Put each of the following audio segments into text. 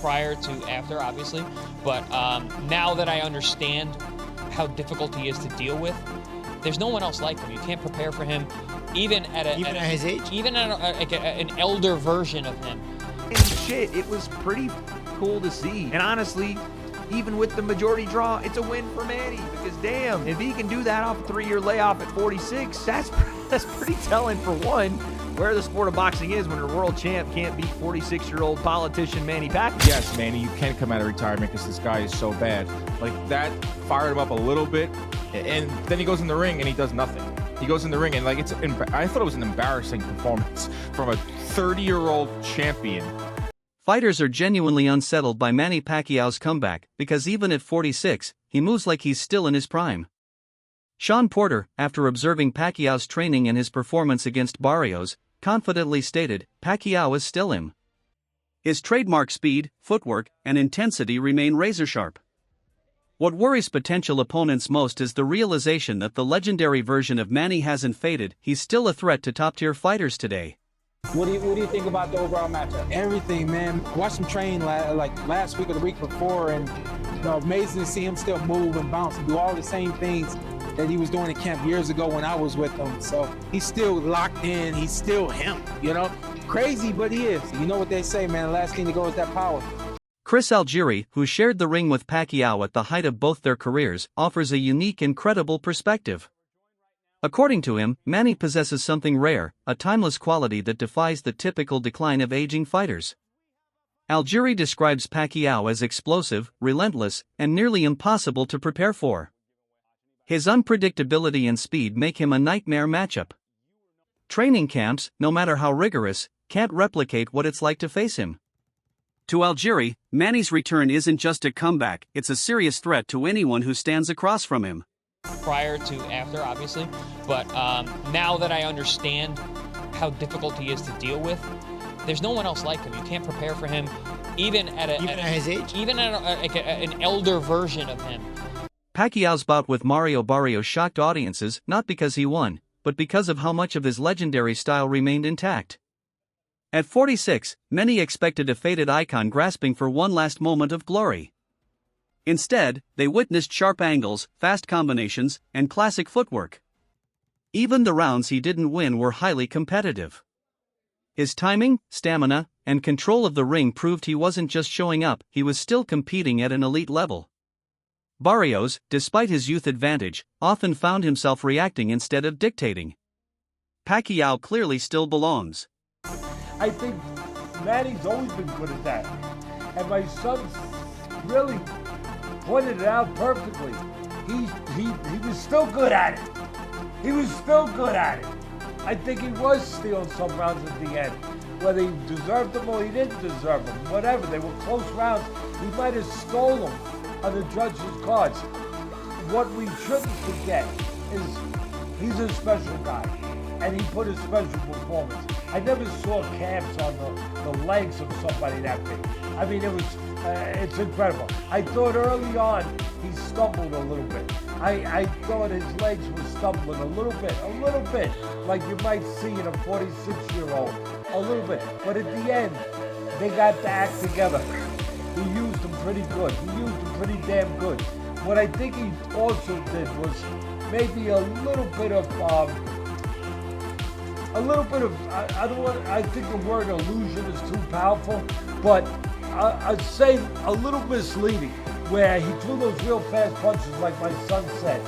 prior to after, obviously, but now that I understand how difficult he is to deal with, there's no one else like him. You can't prepare for him, even at his age, even at an elder version of him. And shit, it was pretty cool to see. And honestly, even with the majority draw, it's a win for Manny, because damn, if he can do that off a 3-year layoff at 46, that's pretty telling for one, where the sport of boxing is when a world champ can't beat 46-year-old politician Manny Pacquiao. Yes, Manny, you can come out of retirement because this guy is so bad. Like, that fired him up a little bit, and then he goes in the ring and he does nothing. He goes in the ring and, like, I thought it was an embarrassing performance from a 30-year-old champion. Fighters are genuinely unsettled by Manny Pacquiao's comeback because even at 46, he moves like he's still in his prime. Sean Porter, after observing Pacquiao's training and his performance against Barrios, confidently stated, "Pacquiao is still him. His trademark speed, footwork, and intensity remain razor-sharp." What worries potential opponents most is the realization that the legendary version of Manny hasn't faded. He's still a threat to top-tier fighters today. What do you think about the overall matchup? Everything, man. Watched him train like last week or the week before, and amazing to see him still move and bounce and do all the same things that he was doing in camp years ago when I was with him. So he's still locked in. He's still him, Crazy, but he is. You know what they say, man. The last thing to go is that power. Chris Algieri, who shared the ring with Pacquiao at the height of both their careers, offers a unique and credible perspective. According to him, Manny possesses something rare, a timeless quality that defies the typical decline of aging fighters. Algieri describes Pacquiao as explosive, relentless, and nearly impossible to prepare for. His unpredictability and speed make him a nightmare matchup. Training camps, no matter how rigorous, can't replicate what it's like to face him. To Algieri, Manny's return isn't just a comeback, it's a serious threat to anyone who stands across from him. Prior to after, obviously, but now that I understand how difficult he is to deal with, there's no one else like him. You can't prepare for him, even at his age, even at an elder version of him. Pacquiao's bout with Mario Barrios shocked audiences not because he won, but because of how much of his legendary style remained intact. At 46, many expected a faded icon grasping for one last moment of glory. Instead, they witnessed sharp angles, fast combinations, and classic footwork. Even the rounds he didn't win were highly competitive. His timing, stamina, and control of the ring proved he wasn't just showing up, he was still competing at an elite level. Barrios, despite his youth advantage, often found himself reacting instead of dictating. Pacquiao clearly still belongs. I think Manny's always been good at that. And my son really pointed it out perfectly. He was still good at it. He was still good at it. I think he was stealing some rounds at the end. Whether he deserved them or he didn't deserve them, whatever. They were close rounds. He might have stolen them on the judge's cards. What we shouldn't forget is he's a special guy. And he put a special performance. I never saw camps on the legs of somebody that big. I mean, it's incredible. I thought early on he stumbled a little bit. I thought his legs were stumbling a little bit, like you might see in a 46-year-old, a little bit. But at the end, they got the act together. He used them pretty good. He used them pretty damn good. What I think he also did was maybe a little bit of, I think the word illusion is too powerful, but I'd say a little misleading, where he threw those real fast punches like my son said.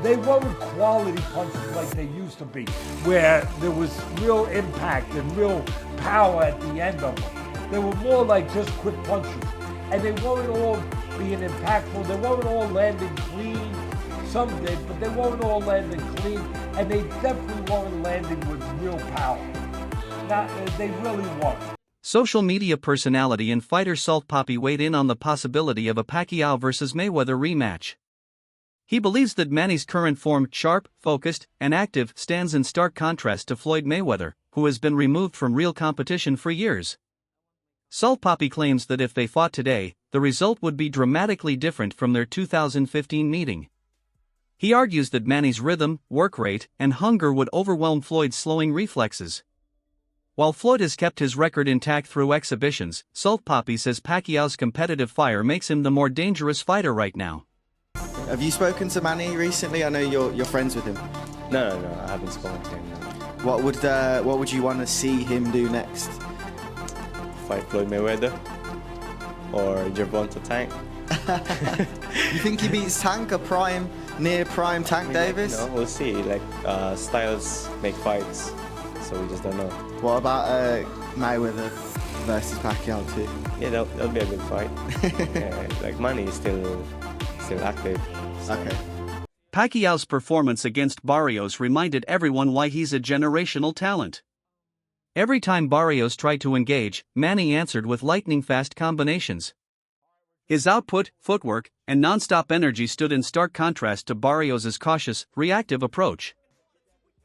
They weren't quality punches like they used to be, where there was real impact and real power at the end of them. They were more like just quick punches, and they weren't all being impactful. They weren't all landing clean. Some did, but they weren't all landing clean, and they definitely weren't landing with real power. They really weren't. Social media personality and fighter Salt Papi weighed in on the possibility of a Pacquiao vs. Mayweather rematch. He believes that Manny's current form, sharp, focused, and active, stands in stark contrast to Floyd Mayweather, who has been removed from real competition for years. Salt Papi claims that if they fought today, the result would be dramatically different from their 2015 meeting. He argues that Manny's rhythm, work rate, and hunger would overwhelm Floyd's slowing reflexes. While Floyd has kept his record intact through exhibitions, Salt Poppy says Pacquiao's competitive fire makes him the more dangerous fighter right now. Have you spoken to Manny recently? I know you're friends with him. No, I haven't spoken to him. No. What would you want to see him do next? Fight Floyd Mayweather or Gervonta Tank. You think he beats Tank, a near prime Tank Davis? No, we'll see. Styles make fights, so we just don't know. What about Mayweather versus Pacquiao too? Yeah, that'll be a good fight. Yeah, Manny is still active. So. Okay. Pacquiao's performance against Barrios reminded everyone why he's a generational talent. Every time Barrios tried to engage, Manny answered with lightning-fast combinations. His output, footwork, and non-stop energy stood in stark contrast to Barrios' cautious, reactive approach.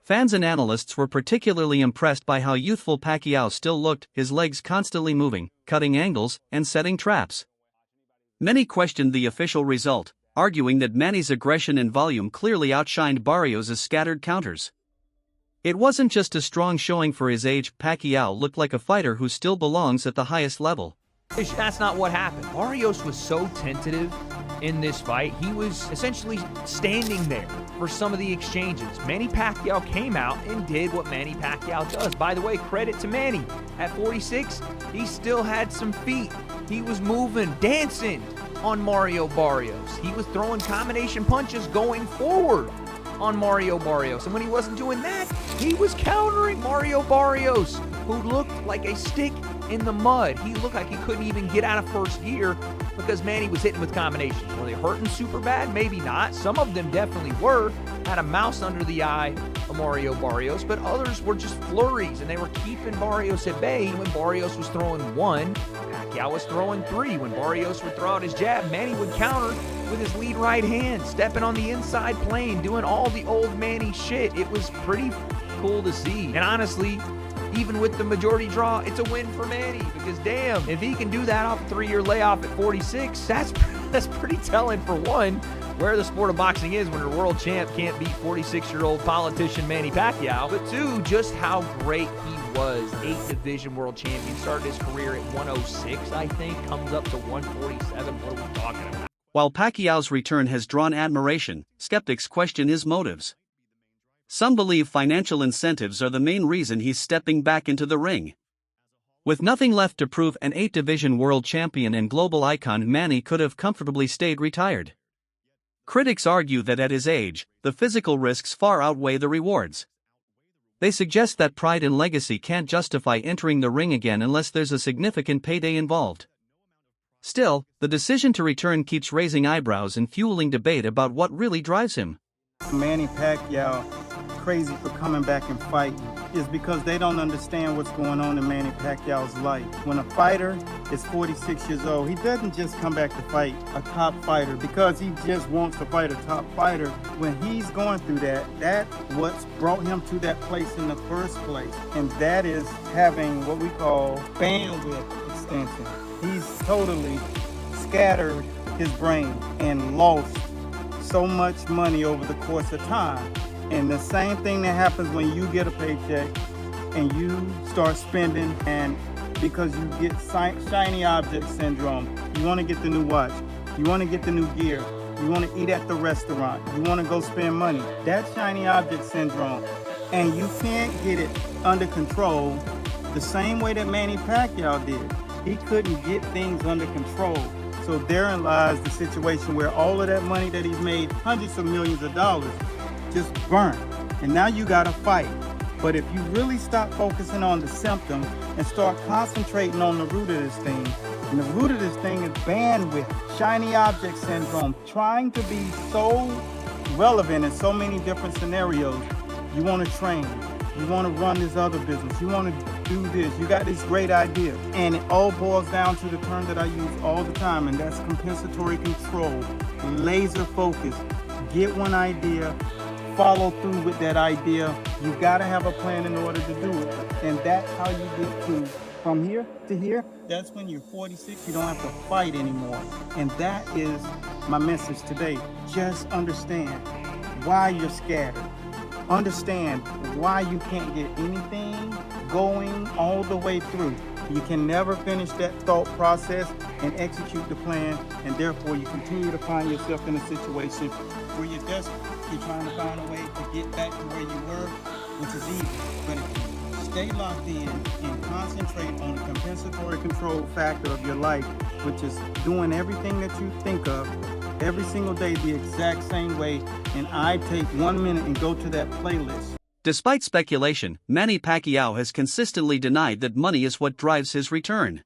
Fans and analysts were particularly impressed by how youthful Pacquiao still looked, his legs constantly moving, cutting angles, and setting traps. Many questioned the official result, arguing that Manny's aggression and volume clearly outshined Barrios' scattered counters. It wasn't just a strong showing for his age, Pacquiao looked like a fighter who still belongs at the highest level. That's not what happened. Barrios was so tentative in this fight. He was essentially standing there for some of the exchanges. Manny Pacquiao came out and did what Manny Pacquiao does. By the way, credit to Manny. At 46, he still had some feet. He was moving, dancing on Mario Barrios. He was throwing combination punches going forward on Mario Barrios. And when he wasn't doing that, he was countering Mario Barrios, who looked like a stick in the mud. He looked like he couldn't even get out of first gear because Manny was hitting with combinations. Were they hurting super bad? Maybe not. Some of them definitely were. Had a mouse under the eye of Mario Barrios, but others were just flurries, and they were keeping Barrios at bay. When Barrios was throwing one, Pacquiao was throwing three. When Barrios would throw out his jab, Manny would counter with his lead right hand, stepping on the inside plane, doing all the old Manny shit. It was pretty cool to see. And honestly, even with the majority draw, it's a win for Manny, because damn, if he can do that off a 3-year layoff at 46, that's pretty telling, for one, where the sport of boxing is when your world champ can't beat 46-year-old politician Manny Pacquiao, but two, just how great he was. 8th division world champion, started his career at 106, I think, comes up to 147. What are we talking about? While Pacquiao's return has drawn admiration, skeptics question his motives. Some believe financial incentives are the main reason he's stepping back into the ring. With nothing left to prove, an 8th division world champion and global icon Manny could have comfortably stayed retired. Critics argue that at his age, the physical risks far outweigh the rewards. They suggest that pride and legacy can't justify entering the ring again unless there's a significant payday involved. Still, the decision to return keeps raising eyebrows and fueling debate about what really drives him. Manny Pacquiao crazy for coming back and fighting is because they don't understand what's going on in Manny Pacquiao's life. When a fighter is 46 years old, he doesn't just come back to fight a top fighter because he just wants to fight a top fighter. When he's going through that's what's brought him to that place in the first place, and that is having what we call bandwidth extension. He's totally scattered his brain and lost so much money over the course of time. And the same thing that happens when you get a paycheck and you start spending, and because you get shiny object syndrome, you want to get the new watch, you want to get the new gear, you want to eat at the restaurant, you want to go spend money. That's shiny object syndrome. And you can't get it under control the same way that Manny Pacquiao did. He couldn't get things under control. So therein lies the situation where all of that money that he's made, hundreds of millions of dollars, just burnt. And now you gotta fight. But if you really stop focusing on the symptom and start concentrating on the root of this thing, and the root of this thing is bandwidth, shiny object syndrome, trying to be so relevant in so many different scenarios. You wanna train, you wanna run this other business, you wanna do this, you got this great idea. And it all boils down to the term that I use all the time, and that's compensatory control, laser focus. Get one idea, follow through with that idea. You gotta have a plan in order to do it. And that's how you get to from here to here. That's when you're 46, you don't have to fight anymore. And that is my message today. Just understand why you're scattered. Understand why you can't get anything going all the way through. You can never finish that thought process and execute the plan, and therefore you continue to find yourself in a situation where you're desperate. You're trying to find a way to get back to where you were, which is easy. But if you stay locked in and concentrate on the compensatory control factor of your life, which is doing everything that you think of every single day the exact same way, and I take 1 minute and go to that playlist. Despite speculation, Manny Pacquiao has consistently denied that money is what drives his return.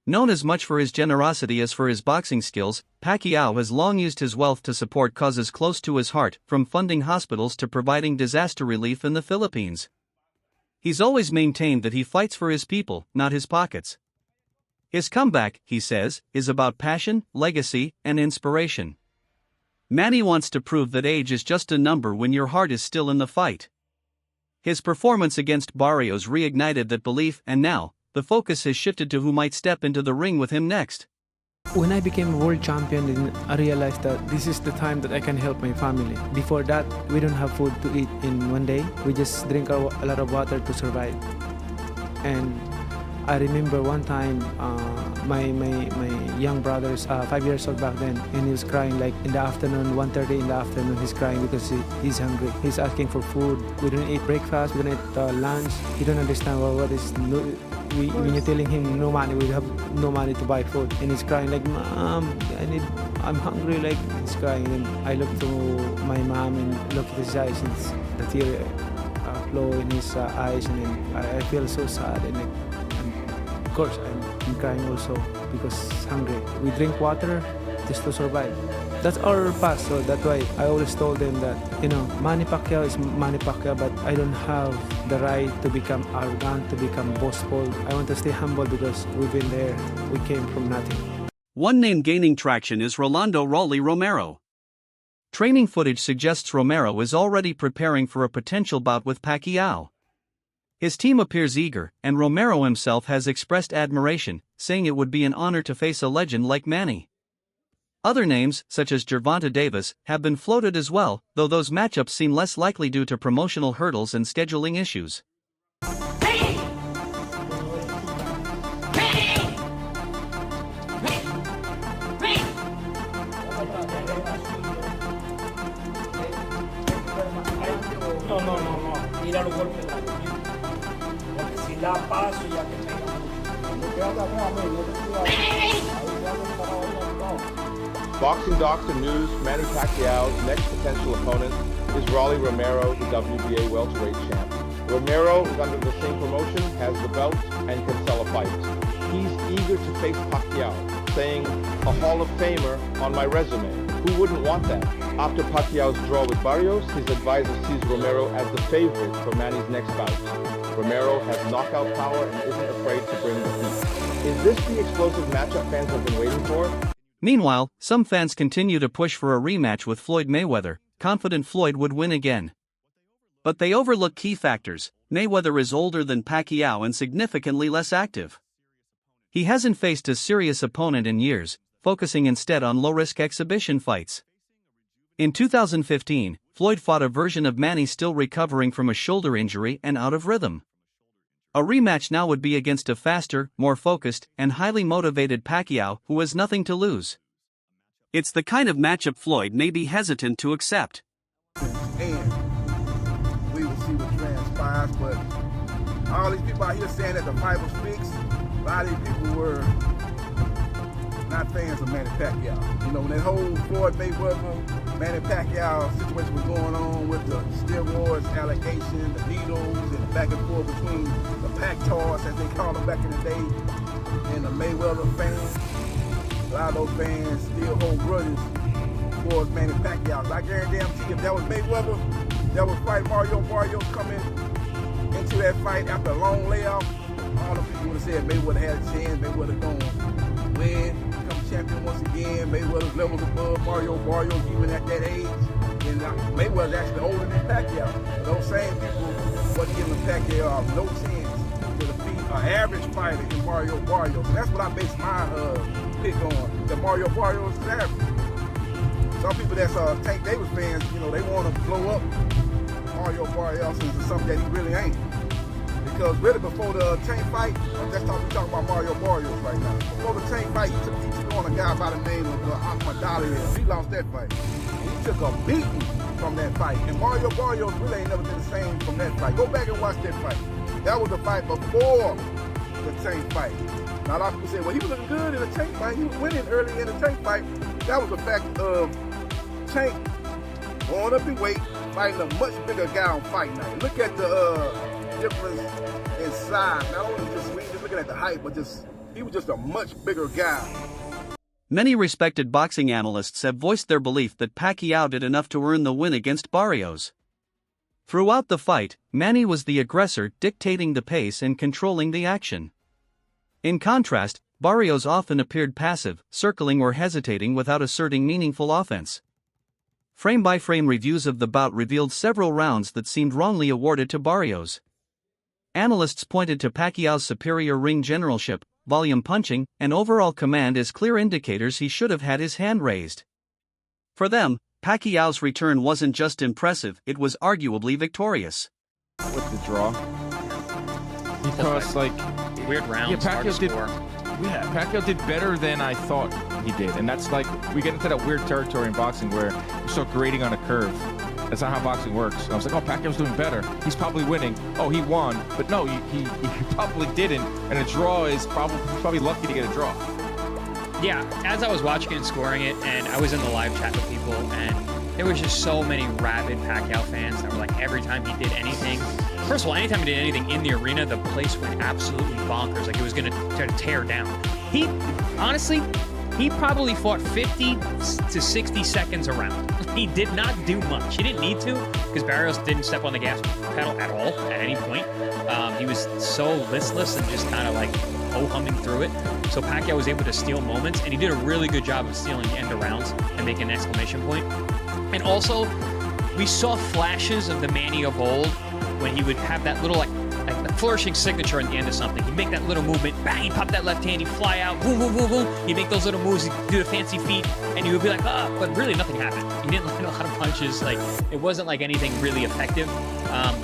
Known as much for his generosity as for his boxing skills, Pacquiao has long used his wealth to support causes close to his heart, from funding hospitals to providing disaster relief in the Philippines. He's always maintained that he fights for his people, not his pockets. His comeback, he says, is about passion, legacy, and inspiration. Manny wants to prove that age is just a number when your heart is still in the fight. His performance against Barrios reignited that belief, and now, the focus has shifted to who might step into the ring with him next. When I became a world champion, I realized that this is the time that I can help my family. Before that, we don't have food to eat in one day. We just drink a lot of water to survive. And I remember one time, my young brother is 5 years old back then, and he was crying like in the afternoon, 1:30 in the afternoon, he's crying because he's hungry. He's asking for food. We don't eat breakfast, we don't eat lunch. He don't understand what is, when you're telling him no money, we have no money to buy food. And he's crying like, Mom, I'm hungry, like he's crying. And I look to my mom and look at his eyes, and the tear flow in his eyes, and then I feel so sad. And of course, I'm crying also because hungry. We drink water just to survive. That's our past, so that's why I always told them that, Manny Pacquiao is Manny Pacquiao, but I don't have the right to become arrogant, to become boastful. I want to stay humble because we've been there. We came from nothing. One name gaining traction is Rolando "Rolly" Romero. Training footage suggests Romero is already preparing for a potential bout with Pacquiao. His team appears eager, and Romero himself has expressed admiration, saying it would be an honor to face a legend like Manny. Other names, such as Gervonta Davis, have been floated as well, though those matchups seem less likely due to promotional hurdles and scheduling issues. Boxing Doctor News, Manny Pacquiao's next potential opponent is Rolly Romero, the WBA welterweight champ. Romero is under the same promotion, has the belt, and can sell a fight. He's eager to face Pacquiao, saying, "A Hall of Famer on my resume." Who wouldn't want that? After Pacquiao's draw with Barrios, his advisor sees Romero as the favorite for Manny's next bout. Romero has knockout power and isn't afraid to bring the heat. Is this the explosive matchup fans have been waiting for? Meanwhile, some fans continue to push for a rematch with Floyd Mayweather, confident Floyd would win again. But they overlook key factors. Mayweather is older than Pacquiao and significantly less active. He hasn't faced a serious opponent in years, focusing instead on low-risk exhibition fights. In 2015, Floyd fought a version of Manny still recovering from a shoulder injury and out of rhythm. A rematch now would be against a faster, more focused, and highly motivated Pacquiao who has nothing to lose. It's the kind of matchup Floyd may be hesitant to accept. And we will see what transpires, but all these people out here saying that the fight was fixed, a lot of these people were not fans of Manny Pacquiao. When that whole Floyd Mayweather, Manny Pacquiao situation was going on with the steroids allegation, the needles, and the back and forth between the Pac-Tars, as they called them back in the day, and the Mayweather fans. A lot of those fans still hold grudges towards Manny Pacquiao. So I guarantee you, if that was Mayweather that was fighting Barrios coming into that fight after a long layoff, all the people would have said Mayweather had a chance, Mayweather going to win, become champion once again. Mayweather's levels above Barrios even at that age. And Mayweather's actually older than Pacquiao. Those same people wasn't giving Pacquiao no chance to defeat an average fighter in Barrios. And that's what I base my pick on, that Barrios is average. Some people that's Tank Davis fans, they want to blow up Barrios into something that he really ain't. because really before the Tank fight, we talking about Mario Barrios right now. Before the Tank fight, he took on a guy by the name of Ahmad Ali. He lost that fight. He took a beating from that fight. And Mario Barrios really ain't never been the same from that fight. Go back and watch that fight. That was the fight before the Tank fight. Now, a lot of people say, well, he was looking good in the Tank fight. He was winning early in the Tank fight. That was the fact of Tank going up in weight, fighting a much bigger guy on fight night. Look at the difference in size. Not only just looking at the height, but he was just a much bigger guy. Many respected boxing analysts have voiced their belief that Pacquiao did enough to earn the win against Barrios. Throughout the fight, Manny was the aggressor, dictating the pace and controlling the action. In contrast, Barrios often appeared passive, circling or hesitating without asserting meaningful offense. Frame-by-frame reviews of the bout revealed several rounds that seemed wrongly awarded to Barrios. Analysts pointed to Pacquiao's superior ring generalship, volume punching, and overall command as clear indicators he should have had his hand raised. For them, Pacquiao's return wasn't just impressive, it was arguably victorious. With the draw. Because, weird rounds, hard to score. Pacquiao did better than I thought he did. And that's we get into that weird territory in boxing where you start grading on a curve. That's not how boxing works. I was like, oh, Pacquiao's doing better. He's probably winning. Oh, he won. But no, he probably didn't. And a draw is probably lucky to get a draw. Yeah, as I was watching it and scoring it, and I was in the live chat with people, and there was just so many rabid Pacquiao fans that were like, every time he did anything, first of all, anytime he did anything in the arena, the place went absolutely bonkers, like it was going to tear down. Honestly, he probably fought 50 to 60 seconds a round. He did not do much. He didn't need to, because Barrios didn't step on the gas pedal at all, at any point. He was so listless and just kind of like ho-humming through it. So Pacquiao was able to steal moments, and he did a really good job of stealing the end of rounds and making an exclamation point. And also, we saw flashes of the Manny of old when he would have that little like the flourishing signature at the end of something. He'd make that little movement, bang, he'd pop that left hand, he'd fly out, boom, boom, boom, boom. He'd make those little moves, he'd do the fancy feet, and he would be like, but really nothing happened. He didn't land a lot of punches. Like, it wasn't like anything really effective,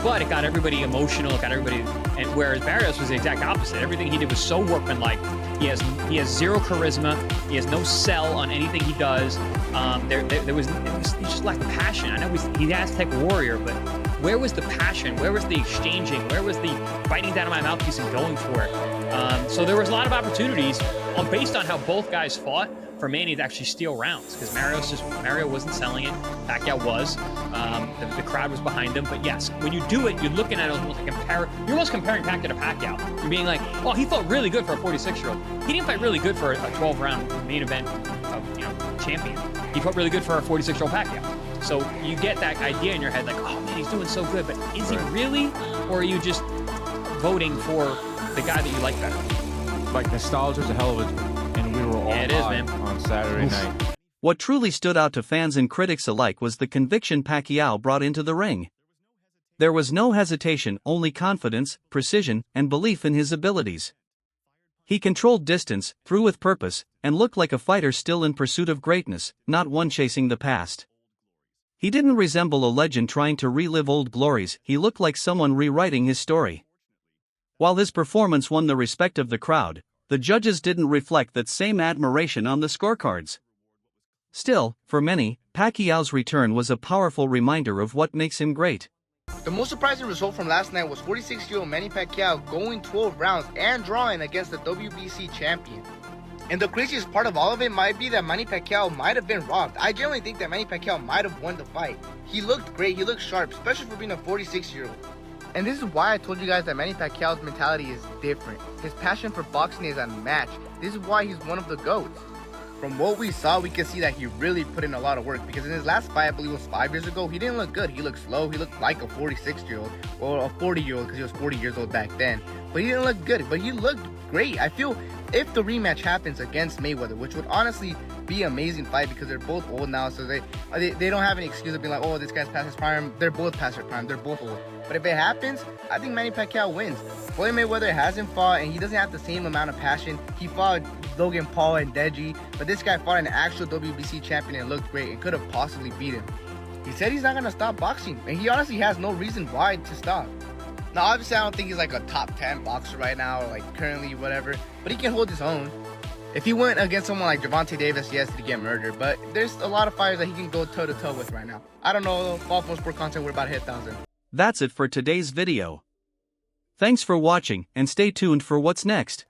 but it got everybody emotional, it got everybody, and whereas Barrios was the exact opposite. Everything he did was so workmanlike. He has zero charisma, he has no sell on anything he does. He just lacked passion. I know he has Tech Warrior, but where was the passion? Where was the exchanging? Where was the biting down on my mouthpiece and going for it? So there was a lot of opportunities based on how both guys fought for Manny to actually steal rounds, because Mario wasn't selling it. Pacquiao was. The crowd was behind him. But yes, when you do it, you're looking at it almost like you're almost comparing Pacquiao to Pacquiao. You're being like, oh, he fought really good for a 46-year-old. He didn't fight really good for a 12-round main event champion. He fought really good for a 46-year-old Pacquiao. So you get that idea in your head, like, oh man, he's doing so good, but is he really? Or are you just voting for the guy that you like better? Like, nostalgia's a hell of a, and we were all on Saturday night. What truly stood out to fans and critics alike was the conviction Pacquiao brought into the ring. There was no hesitation, only confidence, precision, and belief in his abilities. He controlled distance, threw with purpose, and looked like a fighter still in pursuit of greatness, not one chasing the past. He didn't resemble a legend trying to relive old glories, he looked like someone rewriting his story. While his performance won the respect of the crowd, the judges didn't reflect that same admiration on the scorecards. Still, for many, Pacquiao's return was a powerful reminder of what makes him great. The most surprising result from last night was 46-year-old Manny Pacquiao going 12 rounds and drawing against the WBC champion. And the craziest part of all of it might be that Manny Pacquiao might have been robbed. I generally think that Manny Pacquiao might have won the fight. He looked great, he looked sharp, especially for being a 46-year-old. And this is why I told you guys that Manny Pacquiao's mentality is different. His passion for boxing is unmatched. This is why he's one of the GOATs. From what we saw, we can see that he really put in a lot of work, because in his last fight, I believe it was 5 years ago, he didn't look good. He looked slow, he looked like a 46-year-old, or a 40-year-old, because he was 40 years old back then. But he didn't look good, but he looked great. I feel if the rematch happens against Mayweather, which would honestly be an amazing fight, because they're both old now, so they don't have any excuse of being like, oh, this guy's past his prime. They're both past their prime, they're both old. But if it happens, I think Manny Pacquiao wins. Floyd Mayweather hasn't fought, and he doesn't have the same amount of passion. He fought Logan Paul and Deji, but this guy fought an actual WBC champion and looked great and could have possibly beat him. He said he's not going to stop boxing, and he honestly has no reason why to stop. Now, obviously, I don't think he's like a top 10 boxer right now, or like currently, whatever. But he can hold his own. If he went against someone like Gervonta Davis, yes, he'd get murdered. But there's a lot of fighters that he can go toe-to-toe with right now. I don't know, Buffalo Sport Content, we're about to hit 1,000. That's it for today's video. Thanks for watching and stay tuned for what's next.